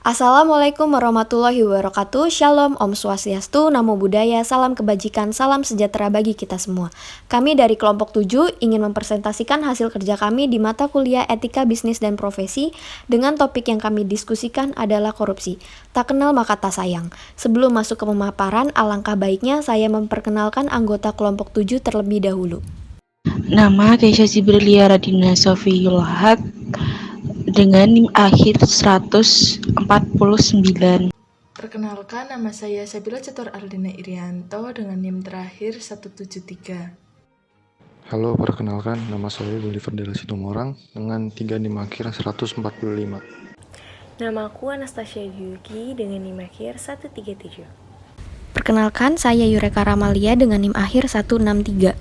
Assalamualaikum warahmatullahi wabarakatuh. Shalom, Om Swastiastu, Namo Buddhaya, salam kebajikan, salam sejahtera bagi kita semua. Kami dari kelompok 7 ingin mempresentasikan hasil kerja kami di mata kuliah Etika Bisnis dan Profesi dengan topik yang kami diskusikan adalah korupsi. Tak kenal maka tak sayang. Sebelum masuk ke pemaparan, alangkah baiknya saya memperkenalkan anggota kelompok 7 terlebih dahulu. Nama Keisha Zibrilia Radina Sofiyul Haq dengan NIM akhir 149. Perkenalkan, nama saya Sabila Catur Ardina Irianto dengan NIM terakhir 173. Halo, perkenalkan, nama saya Oliver Dela Situmorang dengan 3 NIM akhir 145. Namaku Anastasia Yuki dengan NIM akhir 137. Perkenalkan, saya Yureka Ramalia dengan NIM akhir 163.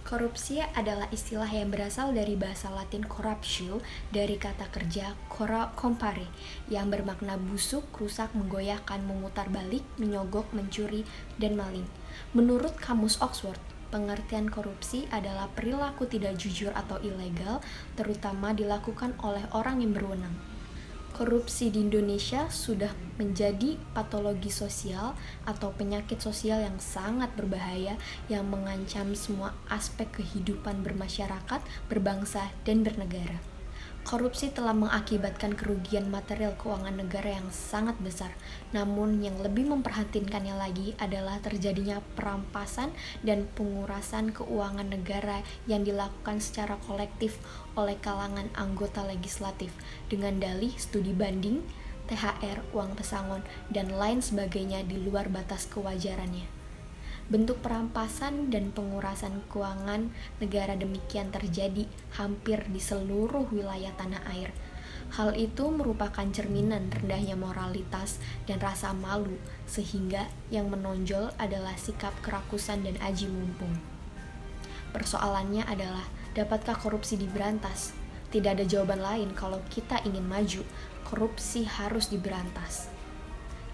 Korupsi adalah istilah yang berasal dari bahasa Latin corruptio, dari kata kerja compare, yang bermakna busuk, rusak, menggoyahkan, memutar balik, menyogok, mencuri, dan maling. Menurut Kamus Oxford, pengertian korupsi adalah perilaku tidak jujur atau ilegal, terutama dilakukan oleh orang yang berwenang. Korupsi di Indonesia sudah menjadi patologi sosial atau penyakit sosial yang sangat berbahaya yang mengancam semua aspek kehidupan bermasyarakat, berbangsa, dan bernegara. Korupsi telah mengakibatkan kerugian material keuangan negara yang sangat besar. Namun yang lebih memperhatinkannya lagi adalah terjadinya perampasan dan pengurasan keuangan negara yang dilakukan secara kolektif oleh kalangan anggota legislatif dengan dalih studi banding, THR, uang pesangon, dan lain sebagainya di luar batas kewajarannya. Bentuk perampasan dan pengurasan keuangan negara demikian terjadi hampir di seluruh wilayah tanah air. Hal itu merupakan cerminan rendahnya moralitas dan rasa malu, sehingga yang menonjol adalah sikap kerakusan dan aji mumpung. Persoalannya adalah, dapatkah korupsi diberantas? Tidak ada jawaban lain kalau kita ingin maju, korupsi harus diberantas.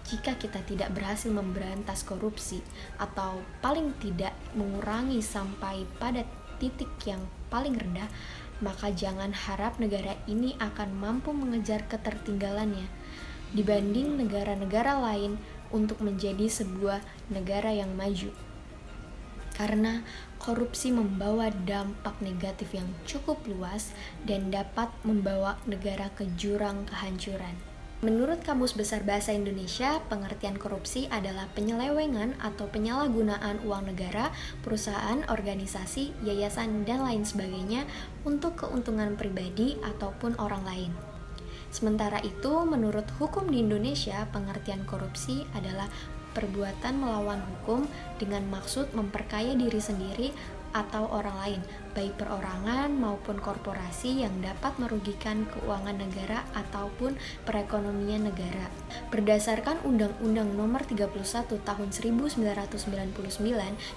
Jika kita tidak berhasil memberantas korupsi atau paling tidak mengurangi sampai pada titik yang paling rendah, maka jangan harap negara ini akan mampu mengejar ketertinggalannya dibanding negara-negara lain untuk menjadi sebuah negara yang maju. Karena korupsi membawa dampak negatif yang cukup luas dan dapat membawa negara ke jurang kehancuran. Menurut Kamus Besar Bahasa Indonesia, pengertian korupsi adalah penyelewengan atau penyalahgunaan uang negara, perusahaan, organisasi, yayasan, dan lain sebagainya untuk keuntungan pribadi ataupun orang lain. Sementara itu, menurut hukum di Indonesia, pengertian korupsi adalah perbuatan melawan hukum dengan maksud memperkaya diri sendiri atau orang lain, baik perorangan maupun korporasi yang dapat merugikan keuangan negara ataupun perekonomian negara. Berdasarkan Undang-Undang Nomor 31 Tahun 1999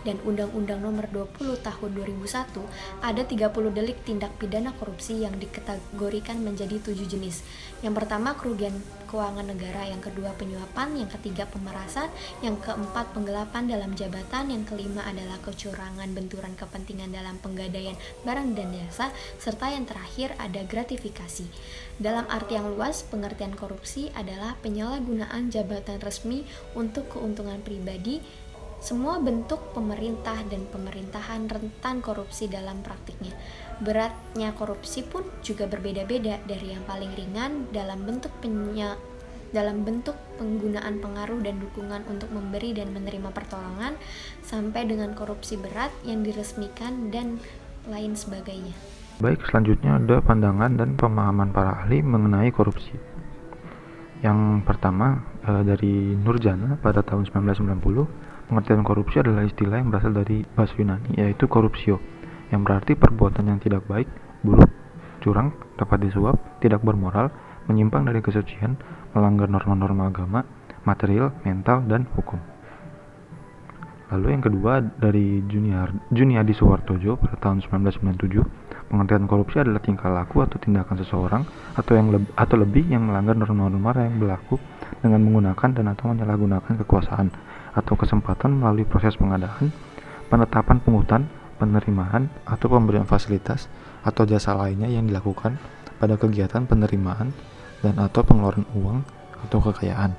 dan Undang-Undang Nomor 20 Tahun 2001, ada 30 delik tindak pidana korupsi yang dikategorikan menjadi 7 jenis. Yang pertama, kerugian keuangan negara, yang kedua penyuapan, yang ketiga pemerasan, yang keempat penggelapan dalam jabatan, yang kelima adalah kecurangan benturan kepentingan dalam penggadaian barang dan jasa, serta yang terakhir ada gratifikasi. Dalam arti yang luas, pengertian korupsi adalah penyalahgunaan jabatan resmi untuk keuntungan pribadi. Semua bentuk pemerintah dan pemerintahan rentan korupsi dalam praktiknya. Beratnya korupsi pun juga berbeda-beda, dari yang paling ringan dalam bentuk penggunaan pengaruh dan dukungan untuk memberi dan menerima pertolongan, sampai dengan korupsi berat yang diresmikan dan lain sebagainya. Baik, selanjutnya ada pandangan dan pemahaman para ahli mengenai korupsi. Yang pertama, dari Nurjana pada tahun 1990, pengertian korupsi adalah istilah yang berasal dari bahasa Yunani, yaitu korupsio, yang berarti perbuatan yang tidak baik, buruk, curang, dapat disuap, tidak bermoral, menyimpang dari kesucian, melanggar norma-norma agama, material, mental, dan hukum. Lalu yang kedua dari Juniadi Suwartojo pada tahun 1997, pengertian korupsi adalah tingkah laku atau tindakan seseorang atau lebih yang melanggar norma-norma yang berlaku dengan menggunakan dan atau menyalahgunakan kekuasaan atau kesempatan melalui proses pengadaan, penetapan pungutan, penerimaan atau pemberian fasilitas atau jasa lainnya yang dilakukan pada kegiatan penerimaan, dan atau pengeluaran uang atau kekayaan,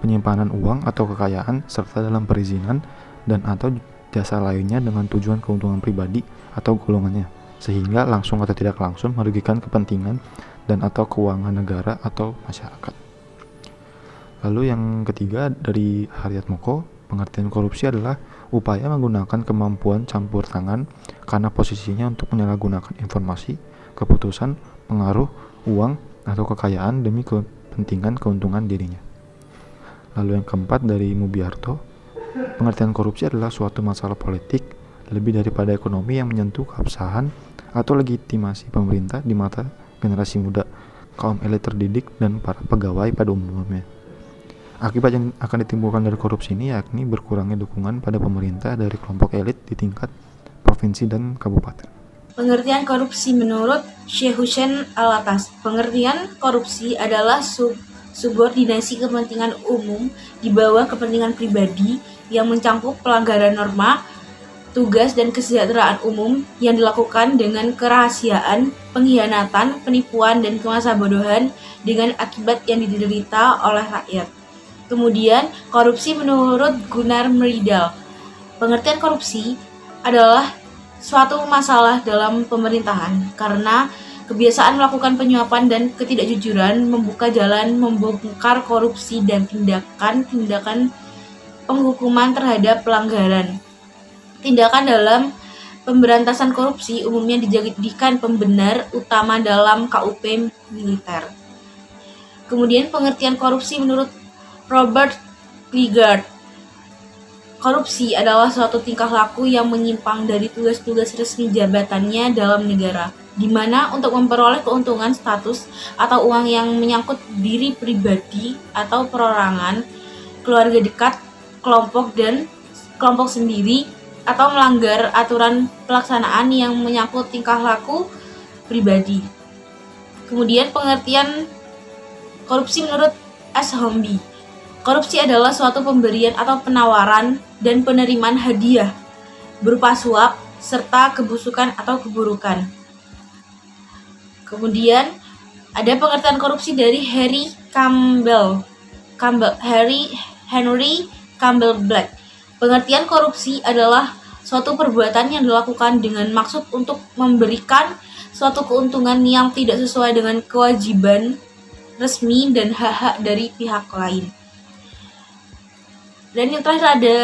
penyimpanan uang atau kekayaan, serta dalam perizinan dan atau jasa lainnya dengan tujuan keuntungan pribadi atau golongannya, sehingga langsung atau tidak langsung merugikan kepentingan dan atau keuangan negara atau masyarakat. Lalu yang ketiga dari Haryat Moko, pengertian korupsi adalah upaya menggunakan kemampuan campur tangan karena posisinya untuk menyalahgunakan informasi, keputusan, pengaruh, uang, atau kekayaan demi kepentingan keuntungan dirinya. Lalu yang keempat dari Mubiarto, pengertian korupsi adalah suatu masalah politik lebih daripada ekonomi yang menyentuh keabsahan atau legitimasi pemerintah di mata generasi muda, kaum elit terdidik, dan para pegawai pada umumnya. Akibat yang akan ditimbulkan dari korupsi ini yakni berkurangnya dukungan pada pemerintah dari kelompok elit di tingkat provinsi dan kabupaten. Pengertian korupsi menurut Syekh Hussein Alatas. Pengertian korupsi adalah subordinasi kepentingan umum di bawah kepentingan pribadi yang mencakup pelanggaran norma, tugas dan kesejahteraan umum yang dilakukan dengan kerahasiaan, pengkhianatan, penipuan, dan kemasabodohan dengan akibat yang diderita oleh rakyat. Kemudian, korupsi menurut Gunnar Myrdal. Pengertian korupsi adalah suatu masalah dalam pemerintahan karena kebiasaan melakukan penyuapan dan ketidakjujuran membuka jalan membongkar korupsi dan tindakan-tindakan penghukuman terhadap pelanggaran. Tindakan dalam pemberantasan korupsi umumnya dijadikan pembenar utama dalam KUP militer. Kemudian pengertian korupsi menurut Robert Kliegard. Korupsi adalah suatu tingkah laku yang menyimpang dari tugas-tugas resmi jabatannya dalam negara, di mana untuk memperoleh keuntungan status atau uang yang menyangkut diri pribadi atau perorangan, keluarga dekat, kelompok dan kelompok sendiri, atau melanggar aturan pelaksanaan yang menyangkut tingkah laku pribadi. Kemudian pengertian korupsi menurut S. Hombi. Korupsi adalah suatu pemberian atau penawaran dan penerimaan hadiah berupa suap serta kebusukan atau keburukan. Kemudian ada pengertian korupsi dari Henry Campbell Black. Pengertian korupsi adalah suatu perbuatan yang dilakukan dengan maksud untuk memberikan suatu keuntungan yang tidak sesuai dengan kewajiban resmi dan hak-hak dari pihak lain. Dan yang terakhir ada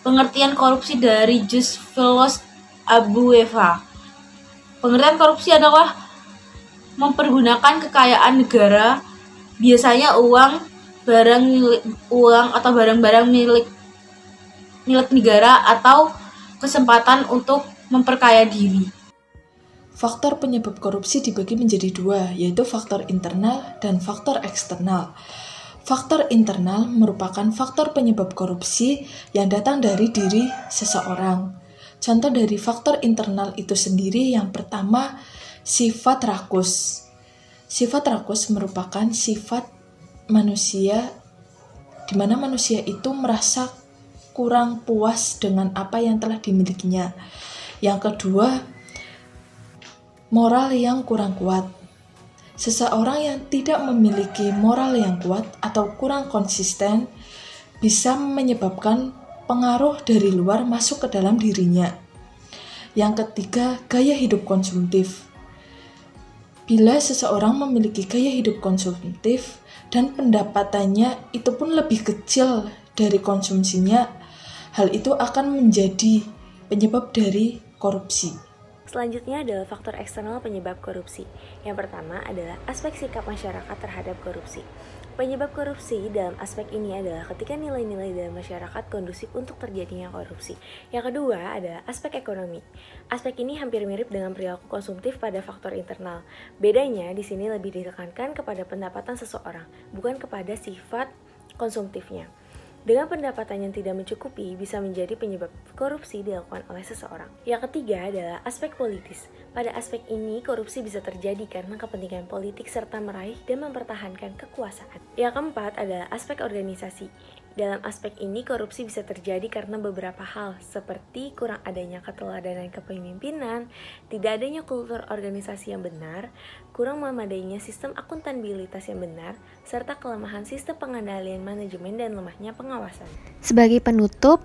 pengertian korupsi dari Just Philos Abueva. Pengertian korupsi adalah mempergunakan kekayaan negara, biasanya uang atau barang-barang milik negara atau kesempatan untuk memperkaya diri. Faktor penyebab korupsi dibagi menjadi dua, yaitu faktor internal dan faktor eksternal. Faktor internal merupakan faktor penyebab korupsi yang datang dari diri seseorang. Contoh dari faktor internal itu sendiri yang pertama, sifat rakus. Sifat rakus merupakan sifat manusia di mana manusia itu merasa kurang puas dengan apa yang telah dimilikinya. Yang kedua, moral yang kurang kuat. Seseorang yang tidak memiliki moral yang kuat atau kurang konsisten bisa menyebabkan pengaruh dari luar masuk ke dalam dirinya. Yang ketiga, gaya hidup konsumtif. Bila seseorang memiliki gaya hidup konsumtif dan pendapatannya itu pun lebih kecil dari konsumsinya, hal itu akan menjadi penyebab dari korupsi. Selanjutnya adalah faktor eksternal penyebab korupsi. Yang pertama adalah aspek sikap masyarakat terhadap korupsi. Penyebab korupsi dalam aspek ini adalah ketika nilai-nilai dalam masyarakat kondusif untuk terjadinya korupsi. Yang kedua adalah aspek ekonomi. Aspek ini hampir mirip dengan perilaku konsumtif pada faktor internal. Bedanya di sini lebih ditekankan kepada pendapatan seseorang, bukan kepada sifat konsumtifnya. Dengan pendapatan yang tidak mencukupi bisa menjadi penyebab korupsi dilakukan oleh seseorang. Yang ketiga adalah aspek politis. Pada aspek ini, korupsi bisa terjadi karena kepentingan politik serta meraih dan mempertahankan kekuasaan. Yang keempat adalah aspek organisasi. Dalam aspek ini, korupsi bisa terjadi karena beberapa hal, seperti kurang adanya keteladanan kepemimpinan, tidak adanya kultur organisasi yang benar, kurang memadainya sistem akuntabilitas yang benar, serta kelemahan sistem pengendalian manajemen dan lemahnya pengawasan. Sebagai penutup,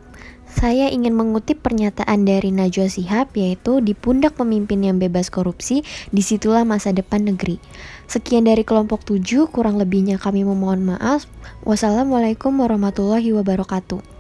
saya ingin mengutip pernyataan dari Najwa Shihab, yaitu di pundak pemimpin yang bebas korupsi, disitulah masa depan negeri. Sekian dari kelompok 7, kurang lebihnya kami memohon maaf. Wassalamualaikum warahmatullahi wabarakatuh.